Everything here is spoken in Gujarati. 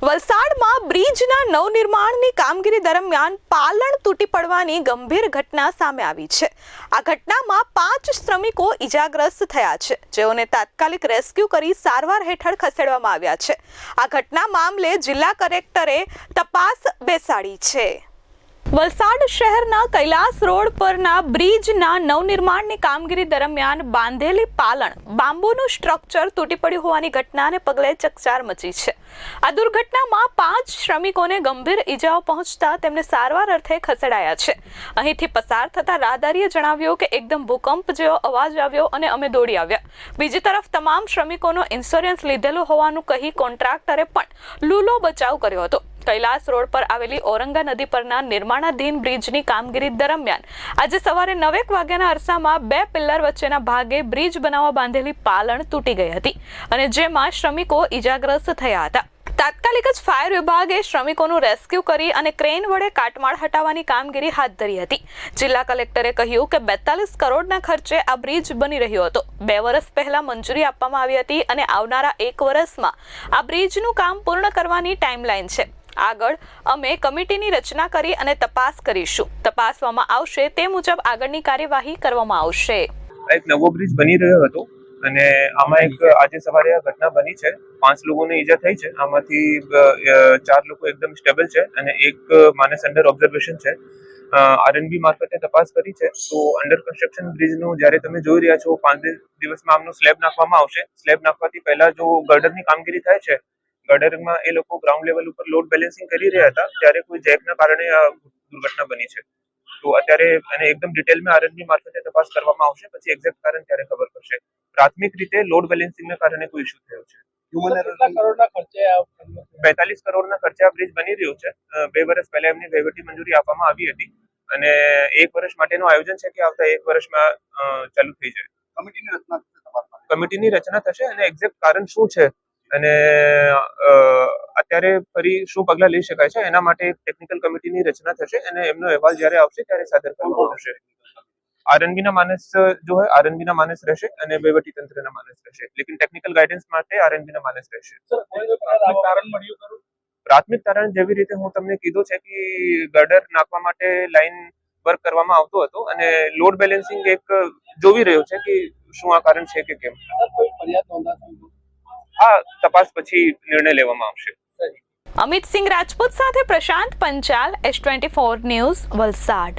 વલસાડમાં બ્રિજના નવનિર્માણની કામગીરી દરમિયાન પાલણ તૂટી પડવાની ગંભીર ઘટના સામે આવી છે। આ ઘટનામાં 5 શ્રમિકો ઈજાગ્રસ્ત થયા છે, જેઓને તાત્કાલિક રેસ્ક્યુ કરી સારવાર હેઠળ ખસેડવામાં આવ્યા છે। આ ઘટના મામલે જિલ્લા કલેક્ટરે તપાસ બેસાડી છે। વલસાડ શહેરના કૈલાસ રોડ પરના બ્રિજના નવનિર્માણની કામગીરી દરમિયાન બાંધેલી પાલણ બાંબુનું સ્ટ્રક્ચર તૂટી પડ્યું હોવાની ઘટનાને પગલે ચકચાર મચી છે। આ દુર્ઘટનામાં 5 શ્રમિકોને ગંભીર ઈજાઓ પહોંચતા તેમને સારવાર અર્થે ખસેડાયા છે। અહીંથી પસાર થતા રાહદારીએ જણાવ્યું કે એકદમ ભૂકંપ જેવો અવાજ આવ્યો અને અમે દોડી આવ્યા। બીજી તરફ તમામ શ્રમિકોનો ઇન્સ્યોરન્સ લીધેલો હોવાનું કહી કોન્ટ્રાક્ટરે પણ લૂલો બચાવ કર્યો હતો। કૈલાસ રોડ પર આવેલી ઔરંગા નદી પરના નિર્માણાધીન બ્રિજની કામગીરી દરમિયાન આજે સવારે 9 વાગ્યાના અરસામાં 2 પિલ્લર વચ્ચેના ભાગે બ્રિજ બનાવવા બાંધેલી પાલણ તૂટી ગઈ હતી અને જેમાં શ્રમિકો ઈજાગ્રસ્ત થયા હતા। તાત્કાલિક જ ફાયર વિભાગે શ્રમિકોનું રેસ્ક્યુ કરી અને ક્રેન વડે કાટમાળ હટાવવાની કામગીરી હાથ ધરી હતી। જિલ્લા કલેક્ટરે કહ્યું કે 42 કરોડના ખર્ચે આ બ્રિજ બની રહ્યો હતો। 2 વર્ષ પહેલા મંજૂરી આપવામાં આવી હતી અને આવનારા 1 વર્ષમાં આ બ્રિજનું કામ પૂર્ણ કરવાની ટાઈમલાઈન છે। આગળ અમે કમિટીની રચના કરી અને તપાસ કરીશું। તપાસવામાં આવશે તે મુજબ આગળની કાર્યવાહી કરવામાં આવશે। એક નવો બ્રિજ બની રહ્યો હતો અને આમાં એક આજે સવારે આ ઘટના બની છે। 5 લોકોને ઈજા થઈ છે। આમાંથી 4 લોકો એકદમ સ્ટેબલ છે અને એક માણસ અંડર ઓબ્ઝર્વેશન છે। આરએનબી મારફતે તપાસ કરી છે। તો અંડર કન્સ્ટ્રક્શન બ્રિજનું જ્યારે તમે જોઈ રહ્યા છો 5 દિવસમાં આમનો સ્લેબ નાખવામાં આવશે। સ્લેબ નાખવાથી પહેલા જો ગર્ડરની કામગીરી થાય છે, ગર્ડરમાં એ લોકો ગ્રાઉન્ડ લેવલ ઉપર લોડ બેલેન્સિંગ કરી રહ્યા હતા ત્યારે કોઈ જેકના કારણે આ દુર્ઘટના બની છે। તો અત્યારે એને એકદમ ડિટેલમાં આરએનબી મારફતે તપાસ કરવામાં આવશે, પછી એક્ઝેક્ટ કારણ ત્યારે ખબર પડશે। પ્રાથમિક રીતે લોડ બેલેન્સિંગના કારણે કોઈ ઇશ્યુ થયો છે। 42 કરોડના ખર્ચે આ બ્રિજ બની રહ્યો છે। 2 વર્ષ પહેલા એમની વહીવટી મંજૂરી આપવામાં આવી હતી અને 1 વર્ષ માટેનું આયોજન છે કે આવતા 1 વર્ષમાં ચાલુ થઈ જાય। કમિટીની રચના થશે અને એક્ઝેક્ટ કારણ શું છે અને અત્યારે ફરી શું પગલાં લઈ શકાય છે એના માટે એક ટેકનિકલ કમિટીની રચના થશે અને એમનો અહેવાલ જ્યારે આવશે ત્યારે સાદર કરવામાં આવશે। આરએનબીના માણસ જો હોય આરએનબીના માણસ રહેશે અને વહીવટી તંત્રના માણસ રહેશે, લેકિન ટેકનિકલ ગાઈડન્સ માટે આરએનબીના માણસ રહેશે। પ્રાથમિક તારણ જેવી રીતે હું તમને કીધું છે કે ગર્ડર નાખવા માટે લાઈન વર્ક કરવામાં આવતો હતો અને લોડ બેલેન્સિંગ એક જોવી રહ્યો છે કે શું આ કારણ છે કે કેમ। આ તપાસ પછી નિર્ણય લેવામાં આવશે। અમિત સિંહ રાજપૂત સાથે પ્રશાંત પંચાલ, S24 ન્યૂઝ, વલસાડ।